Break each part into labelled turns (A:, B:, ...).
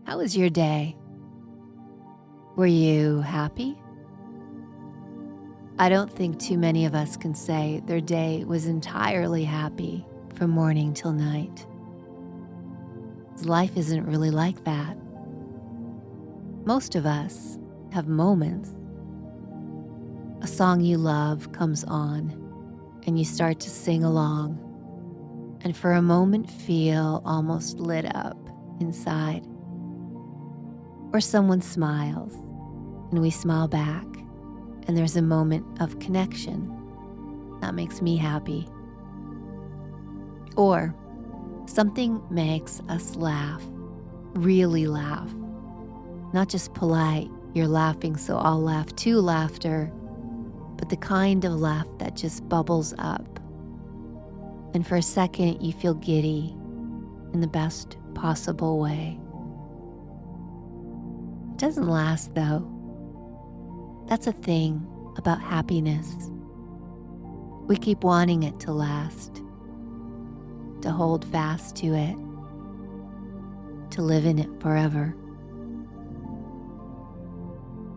A: How was your day? Were you happy? I don't think too many of us can say their day was entirely happy from morning till night. Life isn't really like that. Most of us have moments. A song you love comes on and you start to sing along, and for a moment feel almost lit up inside. Or someone smiles and we smile back, and there's a moment of connection. That makes me happy. Or something makes us laugh, really laugh. Not just polite, you're laughing so I'll laugh too laughter, but the kind of laugh that just bubbles up. And for a second you feel giddy in the best possible way. It doesn't last though. That's a thing about happiness. We keep wanting it to last, to hold fast to it, to live in it forever.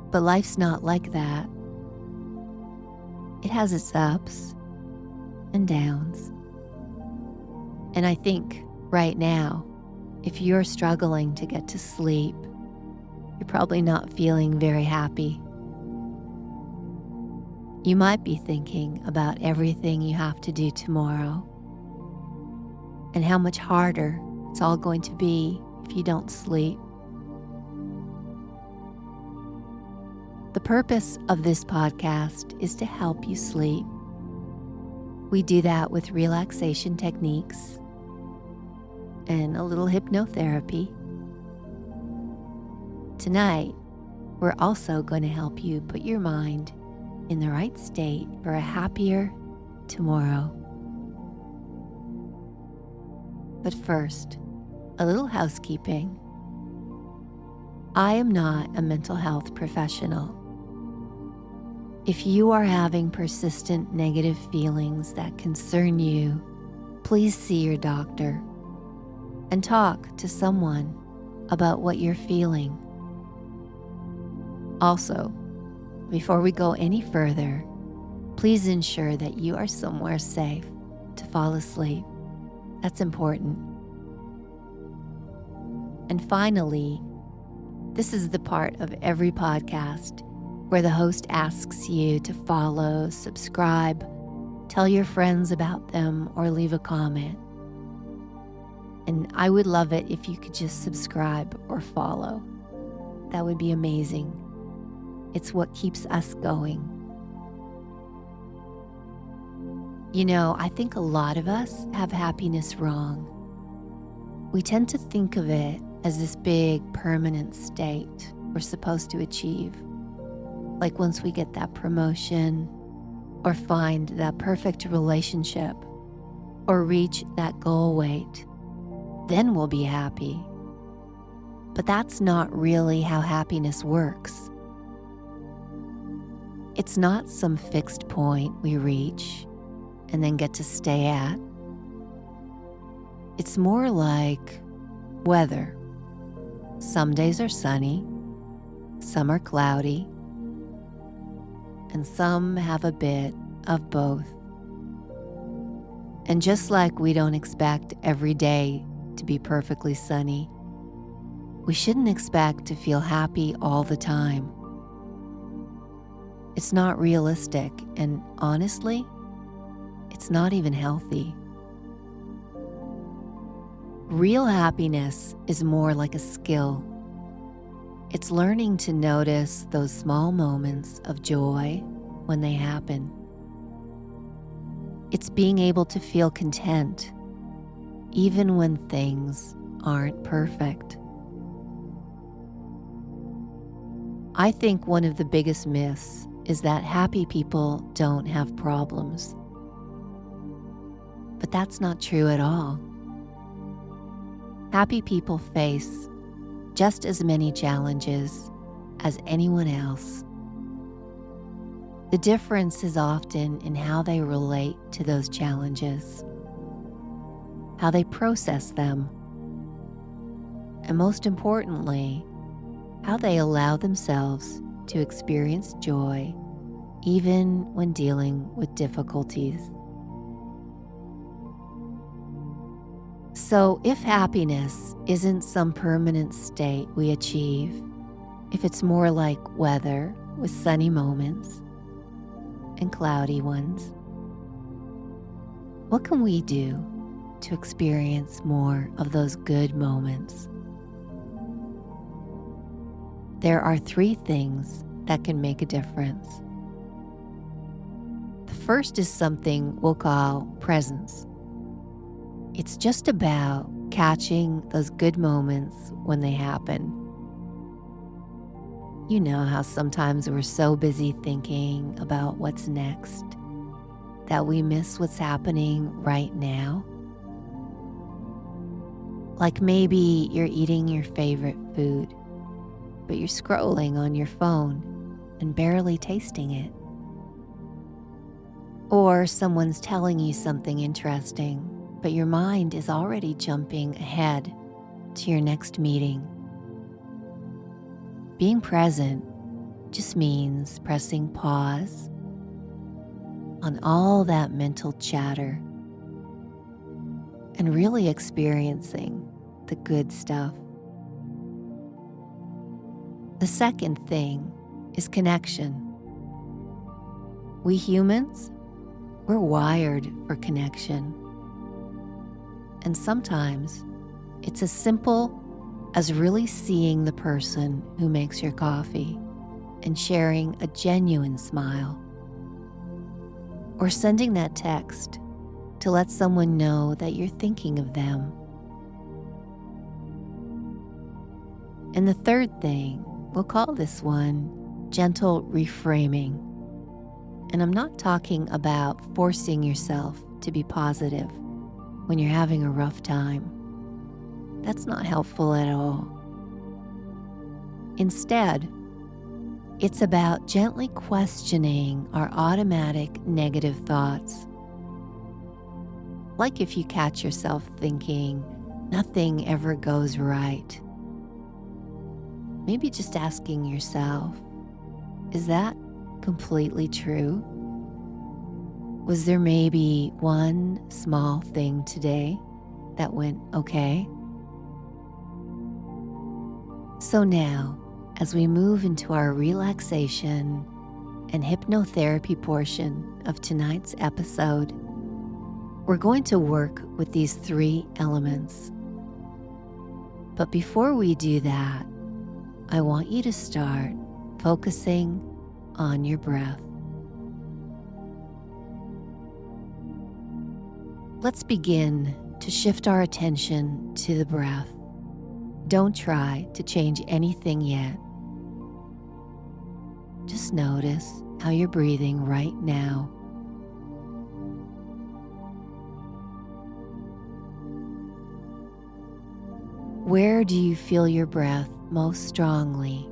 A: But life's not like that. It has its ups and downs. And I think right now, if you're struggling to get to sleep, you're probably not feeling very happy. You might be thinking about everything you have to do tomorrow and how much harder it's all going to be if you don't sleep. The purpose of this podcast is to help you sleep. We do that with relaxation techniques and a little hypnotherapy. Tonight, we're also going to help you put your mind in the right state for a happier tomorrow. But first, a little housekeeping. I am not a mental health professional. If you are having persistent negative feelings that concern you, please see your doctor and talk to someone about what you're feeling. Also, before we go any further, please ensure that you are somewhere safe to fall asleep. That's important. And finally, this is the part of every podcast where the host asks you to follow, subscribe, tell your friends about them, or leave a comment. And I would love it if you could just subscribe or follow. That would be amazing. It's what keeps us going. You know, I think a lot of us have happiness wrong. We tend to think of it as this big permanent state we're supposed to achieve. Like once we get that promotion, or find that perfect relationship, or reach that goal weight, then we'll be happy. But that's not really how happiness works. It's not some fixed point we reach and then get to stay at. It's more like weather. Some days are sunny, some are cloudy, and some have a bit of both. And just like we don't expect every day to be perfectly sunny, we shouldn't expect to feel happy all the time. It's not realistic, and honestly, it's not even healthy. Real happiness is more like a skill. It's learning to notice those small moments of joy when they happen. It's being able to feel content even when things aren't perfect. I think one of the biggest myths is that happy people don't have problems. But that's not true at all. Happy people face just as many challenges as anyone else. The difference is often in how they relate to those challenges, how they process them, and most importantly, how they allow themselves to experience joy even when dealing with difficulties. So, if happiness isn't some permanent state we achieve, if it's more like weather with sunny moments and cloudy ones, what can we do to experience more of those good moments? There are 3 things that can make a difference. The first is something we'll call presence. It's just about catching those good moments when they happen. You know how sometimes we're so busy thinking about what's next that we miss what's happening right now. Like maybe you're eating your favorite food, but you're scrolling on your phone and barely tasting it. Or someone's telling you something interesting, but your mind is already jumping ahead to your next meeting. Being present just means pressing pause on all that mental chatter and really experiencing the good stuff. The second thing is connection. We humans, we're wired for connection. And sometimes it's as simple as really seeing the person who makes your coffee and sharing a genuine smile. Or sending that text to let someone know that you're thinking of them. And the third thing, we'll call this one gentle reframing. And I'm not talking about forcing yourself to be positive when you're having a rough time. That's not helpful at all. Instead, it's about gently questioning our automatic negative thoughts. Like if you catch yourself thinking, nothing ever goes right. Maybe just asking yourself, is that completely true? Was there maybe one small thing today that went okay? So now, as we move into our relaxation and hypnotherapy portion of tonight's episode, we're going to work with these 3 elements. But before we do that, I want you to start focusing on your breath. Let's begin to shift our attention to the breath. Don't try to change anything yet. Just notice how you're breathing right now. Where do you feel your breath most strongly?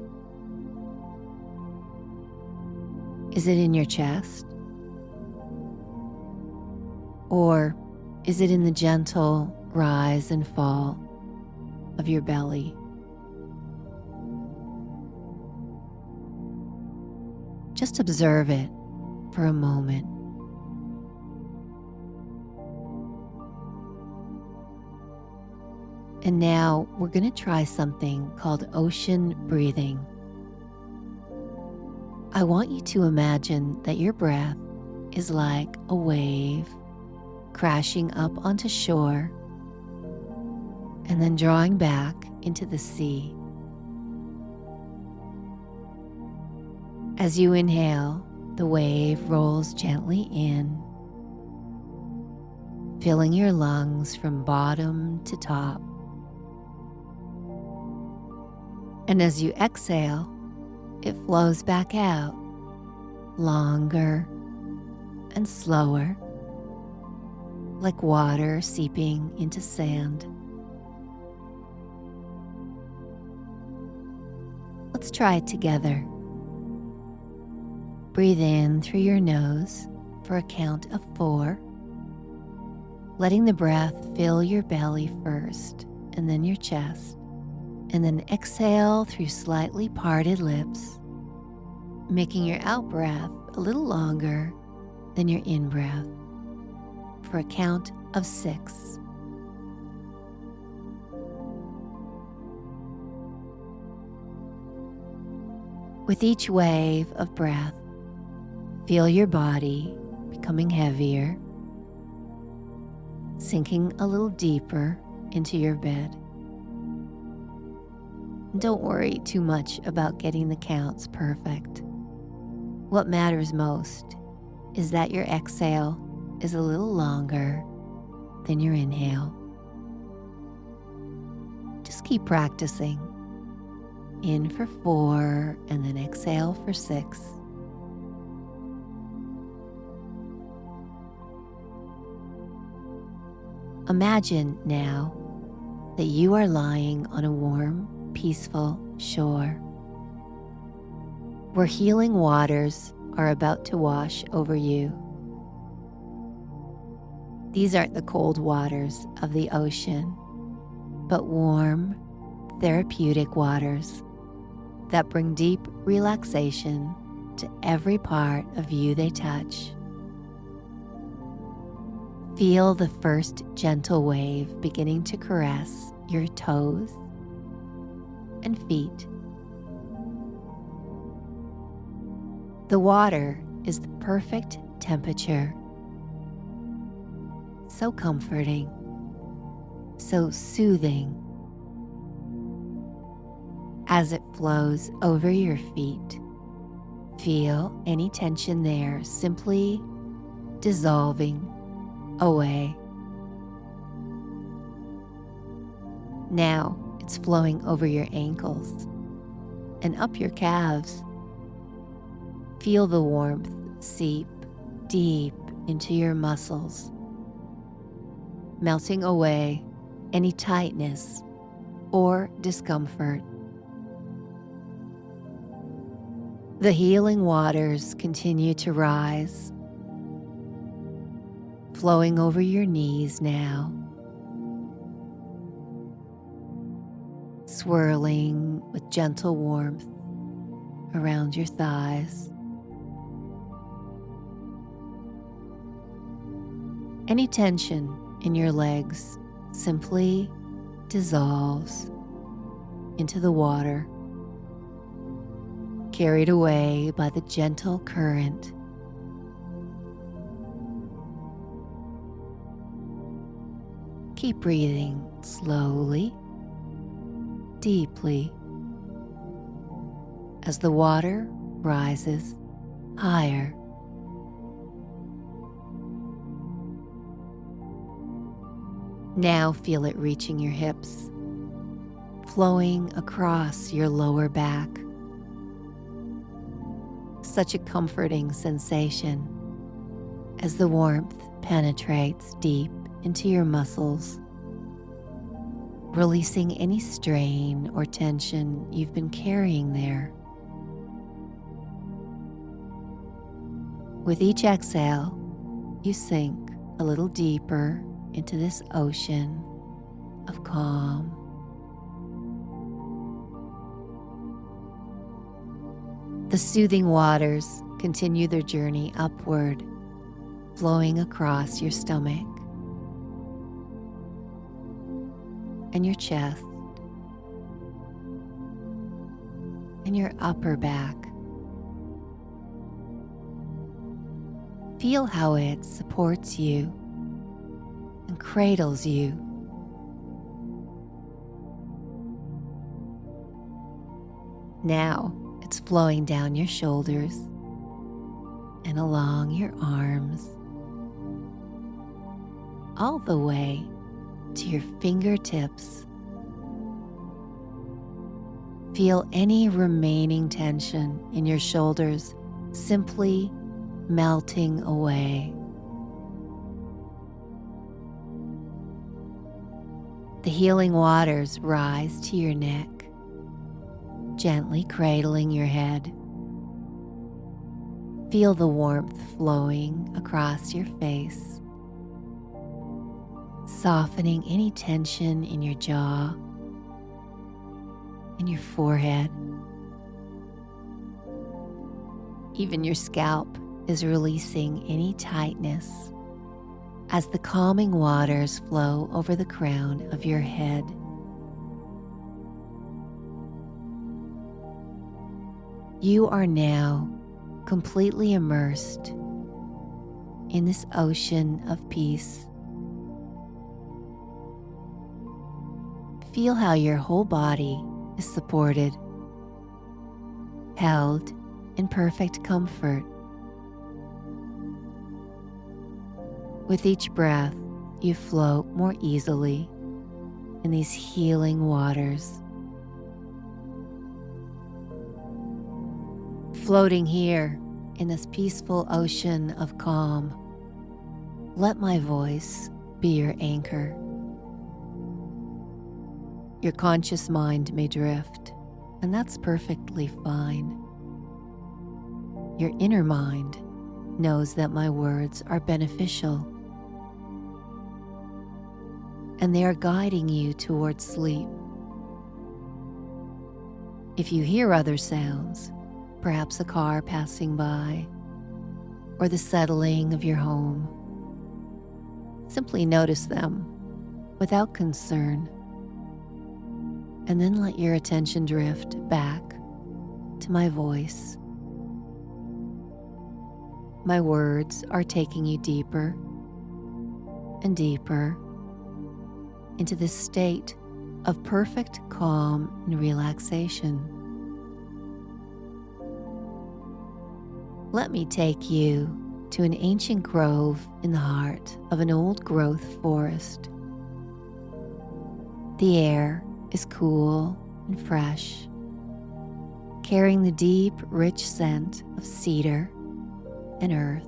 A: Is it in your chest? Or is it in the gentle rise and fall of your belly? Just observe it for a moment. And now we're going to try something called ocean breathing. I want you to imagine that your breath is like a wave crashing up onto shore and then drawing back into the sea. As you inhale, the wave rolls gently in, filling your lungs from bottom to top. And as you exhale, it flows back out, longer and slower, like water seeping into sand. Let's try it together. Breathe in through your nose for a count of 4, letting the breath fill your belly first and then your chest. And then exhale through slightly parted lips, making your out breath a little longer than your in breath for a count of 6. With each wave of breath, feel your body becoming heavier, sinking a little deeper into your bed. Don't worry too much about getting the counts perfect. What matters most is that your exhale is a little longer than your inhale. Just keep practicing. In for 4 and then exhale for 6. Imagine now that you are lying on a warm, peaceful shore where healing waters are about to wash over you. These aren't the cold waters of the ocean, but warm, therapeutic waters that bring deep relaxation to every part of you they touch. Feel the first gentle wave beginning to caress your toes and feet. The water is the perfect temperature, so comforting, so soothing. As it flows over your feet, feel any tension there simply dissolving away. Now it's flowing over your ankles and up your calves. Feel the warmth seep deep into your muscles, melting away any tightness or discomfort. The healing waters continue to rise, flowing over your knees now, swirling with gentle warmth around your thighs. Any tension in your legs simply dissolves into the water, carried away by the gentle current. Keep breathing slowly, deeply, as the water rises higher. Now feel it reaching your hips, flowing across your lower back. Such a comforting sensation as the warmth penetrates deep into your muscles, releasing any strain or tension you've been carrying there. With each exhale, you sink a little deeper into this ocean of calm. The soothing waters continue their journey upward, flowing across your stomach and your chest and your upper back. Feel how it supports you and cradles you. Now it's flowing down your shoulders and along your arms, all the way to your fingertips. Feel any remaining tension in your shoulders simply melting away. The healing waters rise to your neck, gently cradling your head. Feel the warmth flowing across your face, softening any tension in your jaw and your forehead. Even your scalp is releasing any tightness as the calming waters flow over the crown of your head. You are now completely immersed in this ocean of peace. Feel how your whole body is supported, held in perfect comfort. With each breath, you float more easily in these healing waters. Floating here in this peaceful ocean of calm, let my voice be your anchor. Your conscious mind may drift, and that's perfectly fine. Your inner mind knows that my words are beneficial, and they are guiding you towards sleep. If you hear other sounds, perhaps a car passing by, or the settling of your home, simply notice them without concern, and then let your attention drift back to my voice. My words are taking you deeper and deeper into this state of perfect calm and relaxation. Let me take you to an ancient grove in the heart of an old growth forest. The air is cool and fresh, carrying the deep, rich scent of cedar and earth.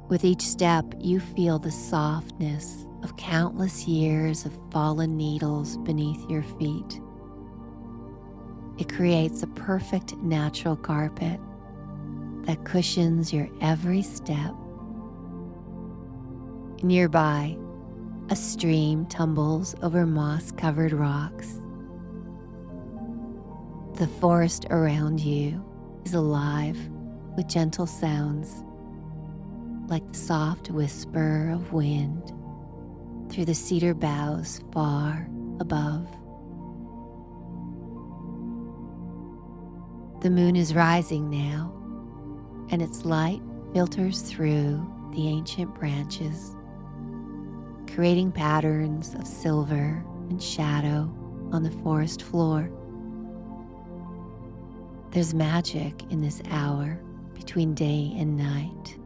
A: With each step, you feel the softness of countless years of fallen needles beneath your feet. It creates a perfect natural carpet that cushions your every step. Nearby, a stream tumbles over moss-covered rocks. The forest around you is alive with gentle sounds, like the soft whisper of wind through the cedar boughs far above. The moon is rising now, and its light filters through the ancient branches, creating patterns of silver and shadow on the forest floor. There's magic in this hour between day and night.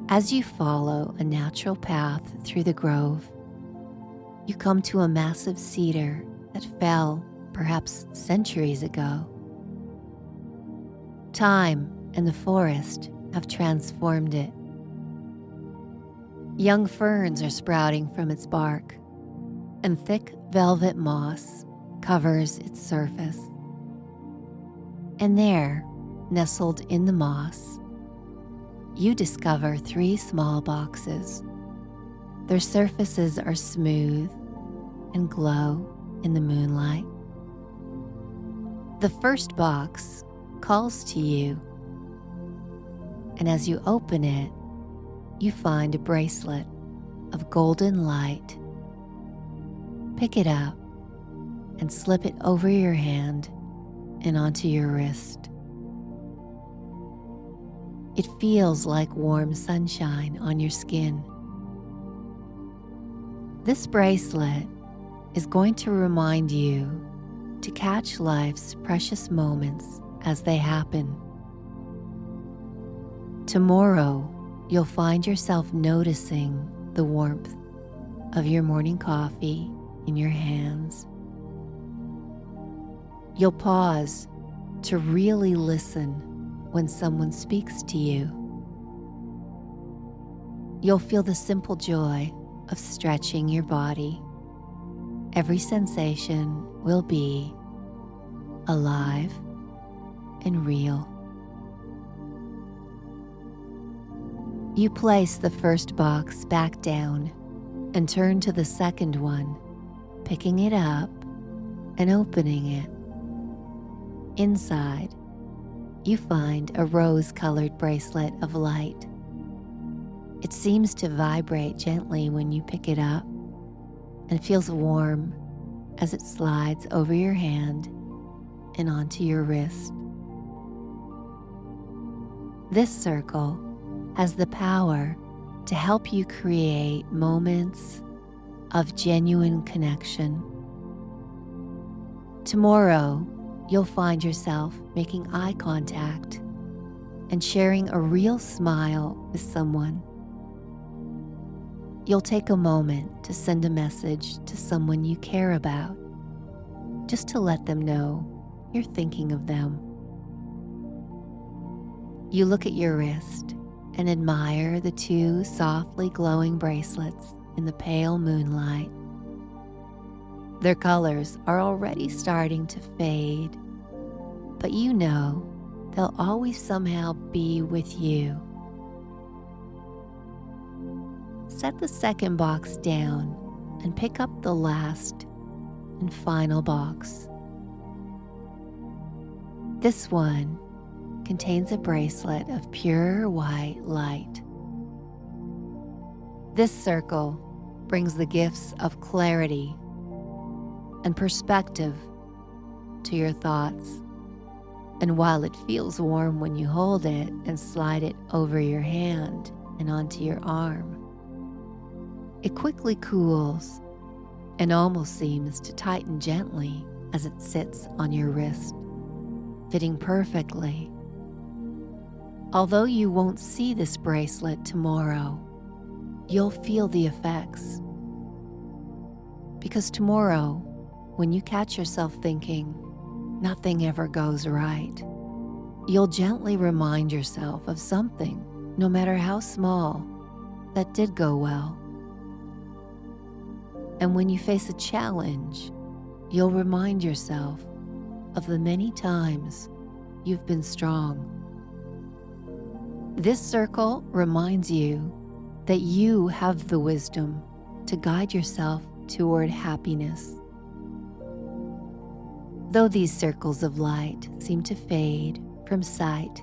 A: As you follow a natural path through the grove, you come to a massive cedar that fell perhaps centuries ago. Time and the forest have transformed it. Young ferns are sprouting from its bark, and thick velvet moss covers its surface. And there, nestled in the moss, you discover 3 small boxes. Their surfaces are smooth and glow in the moonlight. The first box calls to you, and as you open it, you find a bracelet of golden light. Pick it up and slip it over your hand and onto your wrist. It feels like warm sunshine on your skin. This bracelet is going to remind you to catch life's precious moments as they happen. Tomorrow, you'll find yourself noticing the warmth of your morning coffee in your hands. You'll pause to really listen when someone speaks to you. You'll feel the simple joy of stretching your body. Every sensation will be alive and real. You place the first box back down and turn to the second one, picking it up and opening it. Inside, you find a rose-colored bracelet of light. It seems to vibrate gently when you pick it up and feels warm as it slides over your hand and onto your wrist. This circle has the power to help you create moments of genuine connection. Tomorrow, you'll find yourself making eye contact and sharing a real smile with someone. You'll take a moment to send a message to someone you care about, just to let them know you're thinking of them. You look at your wrist and admire the two softly glowing bracelets in the pale moonlight. Their colors are already starting to fade, but you know they'll always somehow be with you. Set the second box down and pick up the last and final box. This one contains a bracelet of pure white light. This circle brings the gifts of clarity and perspective to your thoughts. And while it feels warm when you hold it and slide it over your hand and onto your arm, it quickly cools and almost seems to tighten gently as it sits on your wrist, fitting perfectly. Although you won't see this bracelet tomorrow, you'll feel the effects. Because tomorrow, when you catch yourself thinking, nothing ever goes right, you'll gently remind yourself of something, no matter how small, that did go well. And when you face a challenge, you'll remind yourself of the many times you've been strong. This circle reminds you that you have the wisdom to guide yourself toward happiness. Though these circles of light seem to fade from sight,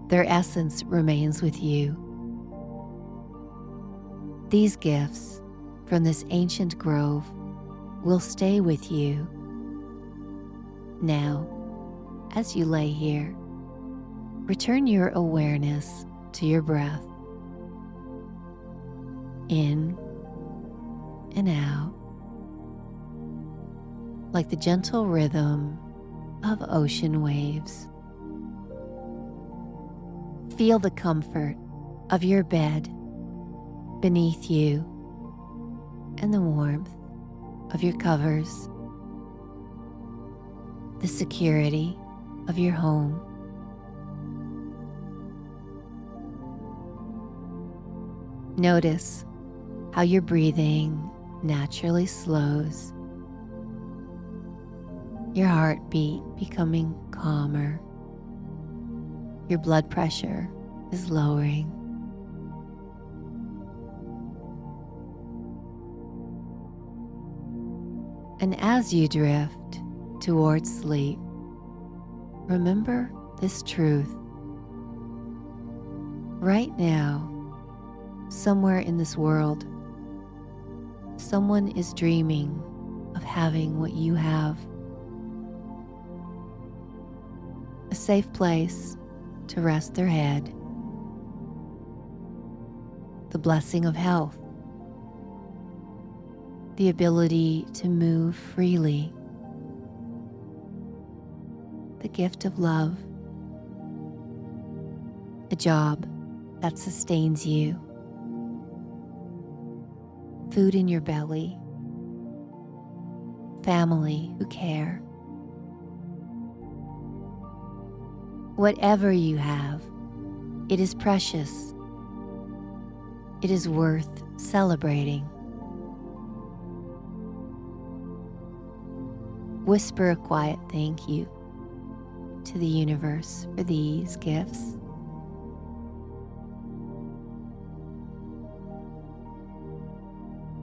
A: their essence remains with you. These gifts from this ancient grove will stay with you. Now, as you lay here, return your awareness to your breath. In and out, like the gentle rhythm of ocean waves. Feel the comfort of your bed beneath you and the warmth of your covers, the security of your home. Notice how your breathing naturally slows, your heartbeat becoming calmer, your blood pressure is lowering. And as you drift towards sleep, remember this truth. Right now, somewhere in this world, someone is dreaming of having what you have. A safe place to rest their head, the blessing of health, the ability to move freely, the gift of love, a job that sustains you, food in your belly, family who care. Whatever you have, it is precious. It is worth celebrating. Whisper a quiet thank you to the universe for these gifts.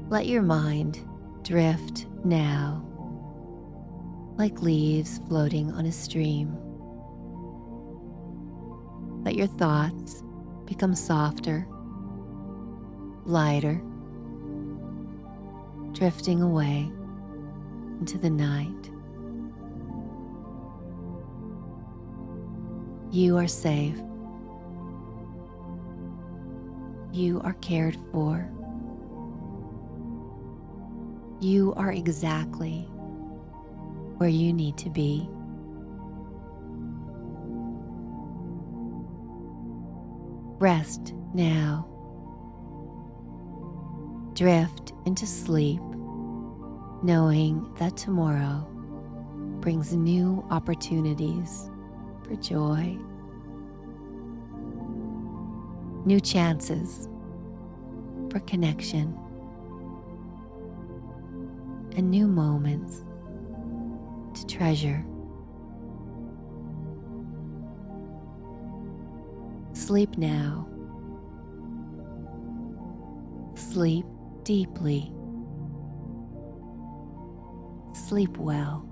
A: Let your mind drift now, like leaves floating on a stream. Let your thoughts become softer, lighter, drifting away into the night. You are safe. You are cared for. You are exactly where you need to be. Rest now. Drift into sleep, knowing that tomorrow brings new opportunities for joy, new chances for connection, and new moments to treasure. Sleep now. Sleep deeply. Sleep well.